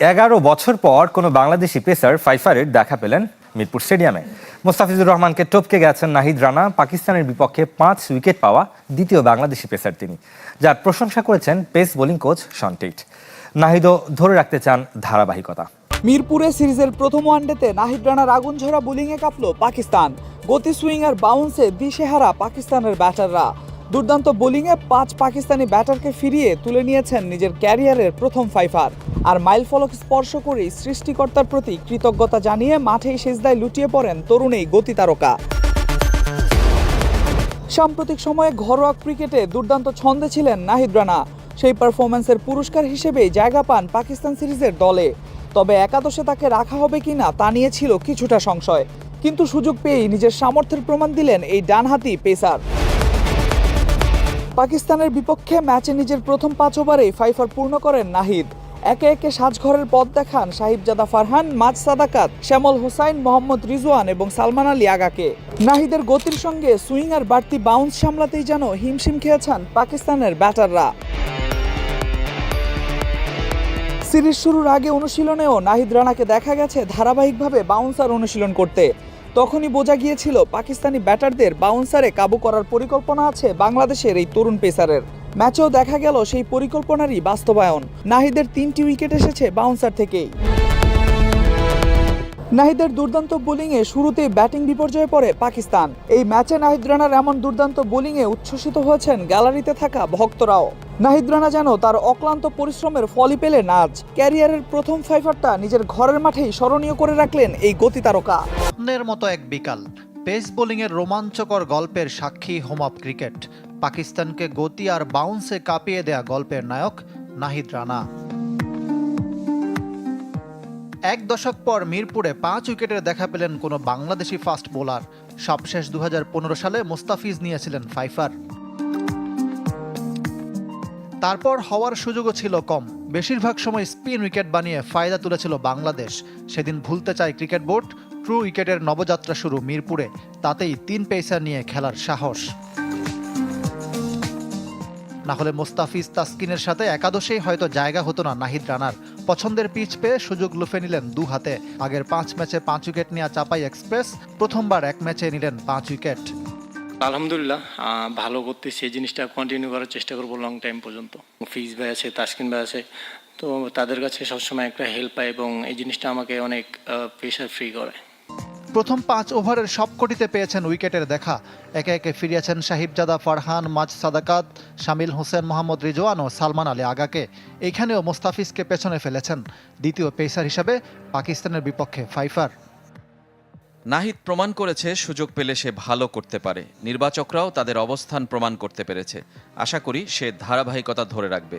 11 বছর পর কোনো বাংলাদেশি পেসার ফাইফারের দেখা পেলেন মিরপুর স্টেডিয়ামে। মোস্তাফিজুর রহমানকে টপকে গেছেন নাহিদ রানা। পাকিস্তানের বিপক্ষে 5 উইকেট পাওয়া দ্বিতীয় বাংলাদেশি পেসার তিনি, যার প্রশংসা করেছেন pace bowling coach Shaun Tait. নাহিদও ধরে রাখতে চান ধারাবাহিকতা। মিরপুরে সিরিজের প্রথম ওয়ানডেতে নাহিদ রানার আগুন ঝরা বোলিংয়ে কাঁপল পাকিস্তান। গতি, সুইং আর বাউন্সে দিশেহারা পাকিস্তানের ব্যাটাররা। দুর্দান্ত বোলিংয়ে 5 পাকিস্তানি ব্যাটারকে ফিরিয়ে তুলে নিয়েছেন নিজের ক্যারিয়ারের প্রথম ফাইফার। আর মাইলফলক স্পর্শ করেই সৃষ্টিকর্তার প্রতি কৃতজ্ঞতা জানিয়ে মাঠেই সেজদায় লুটিয়ে পড়েন তরুণ এই গতি তারকা। সাম্প্রতিক সময়ে ঘরোয়া ক্রিকেটে দুর্দান্ত ছন্দে ছিলেন নাহিদ রানা। সেই পারফরম্যান্সের পুরস্কার হিসেবেই জায়গা পান পাকিস্তান সিরিজের দলে। তবে একাদশে তাকে রাখা হবে কিনা তা নিয়ে ছিল কিছুটা সংশয়, কিন্তু সুযোগ পেয়েই নিজের সামর্থ্যের প্রমাণ দিলেন এই ডানহাতি পেসার। পাকিস্তানের বিপক্ষে ম্যাচে নিজের প্রথম 5 ওভারেই ফাইফার পূর্ণ করেন নাহিদ। একে একে সাজঘরের পথ দেখান সাহিবজাদা ফারহান, মাজ সাদাকাত, শ্যামল হুসাইন, মোহাম্মদ রিজওয়ান এবং সালমান আলী আগাকে। নাহিদের গতির সঙ্গে সুইং আর বাড়তি বাউন্স সামলাতেই যেন হিমশিম খেয়েছেন পাকিস্তানের ব্যাটাররা। সিরিজ শুরুর আগে অনুশীলনেও নাহিদ রানাকে দেখা গেছে ধারাবাহিকভাবে বাউন্সার অনুশীলন করতে। তখনই বোঝা গিয়েছিল পাকিস্তানি ব্যাটারদের বাউন্সারে কাবু করার পরিকল্পনা আছে বাংলাদেশের এই তরুণ পেসারের। ম্যাচেও দেখা গেল সেই পরিকল্পনারই বাস্তবায়ন। নাহিদের 3টি উইকেট এসেছে বাউন্সার থেকেই। নাহিদের দুর্দান্ত বোলিংয়ে শুরুতেই ব্যাটিং বিপর্যয়ে পড়ে পাকিস্তান। এই ম্যাচে নাহিদ রানার এমন দুর্দান্ত বোলিংয়ে উচ্ছ্বসিত হয়েছেন গ্যালারিতে থাকা ভক্তরাও। নাহিদ রানা যেন তার অক্লান্ত পরিশ্রমের ফলই পেলেন আজ। ক্যারিয়ারের প্রথম ফাইফারটা নিজের ঘরের মাঠেই স্মরণীয় করে রাখলেন এই গতি তারকা। স্বপ্নের মতো এক বিকাল, পেস বোলিংয়ের রোমাঞ্চকর গল্পের সাক্ষী হোম অফ ক্রিকেট। পাকিস্তানকে গতি আর বাউন্সে কাঁপিয়ে দেয়া গল্পের নায়ক নাহিদ রানা। 1 দশক পর মিরপুরে 5 উইকেটের দেখা পেলেন কোনো বাংলাদেশি ফাস্ট বোলার। সবশেষ 2015 সালে মোস্তাফিজ নিয়েছিলেন ফাইফার। তারপর হওয়ার সুযোগও ছিল কম। বেশিরভাগ সময় স্পিন উইকেট বানিয়ে ফায়দা তুলেছিল বাংলাদেশ। সেদিন ভুলতে চায় ক্রিকেট বোর্ড। ট্রু উইকেটের নবযাত্রা শুরু মিরপুরে, তাতেই 3 পেসার নিয়ে খেলার সাহস। না হলে মোস্তাফিজ, তাসকিনের সাথে একাদশেই হয়তো জায়গা হতো না নাহিদ রানার। পছন্দের পিচ পেয়ে সুযোগ লুফে নিলেন 2 হাতে। আগের 5 ম্যাচে 5 উইকেট নেওয়া চাপাই এক্সপ্রেস প্রথমবার 1 ম্যাচে নিলেন 5 উইকেট। আলহামদুলিল্লাহ, ভালো করতে সেই জিনিসটা কন্টিনিউ করার চেষ্টা করবো লং টাইম পর্যন্ত। ফিজ ভাই আছে, তাসকিন ভাই আছে, তো তাদের কাছে সবসময় একটা হেল্প পাই এবং এই জিনিসটা আমাকে অনেক প্রেশার ফ্রি করে। প্রথম 5 ওভারের সবকটিতে পেয়েছেন উইকেটের দেখা। একে একে ফিরিয়েছেন সাহিবজাদা ফারহান, মাজ সাদাকাত, শামিল হোসেন, মোহাম্মদ রিজওয়ান ও সালমান আলী আগাকে। এইখানেও মোস্তাফিজকে পেছনে ফেলেছেন। দ্বিতীয় পেসার হিসাবে পাকিস্তানের বিপক্ষে ফাইফার। নাহিদ প্রমাণ করেছে সুযোগ পেলে সে ভালো করতে পারে। নির্বাচকরাও তাদের অবস্থান প্রমাণ করতে পেরেছে। আশা করি সে ধারাবাহিকতা ধরে রাখবে।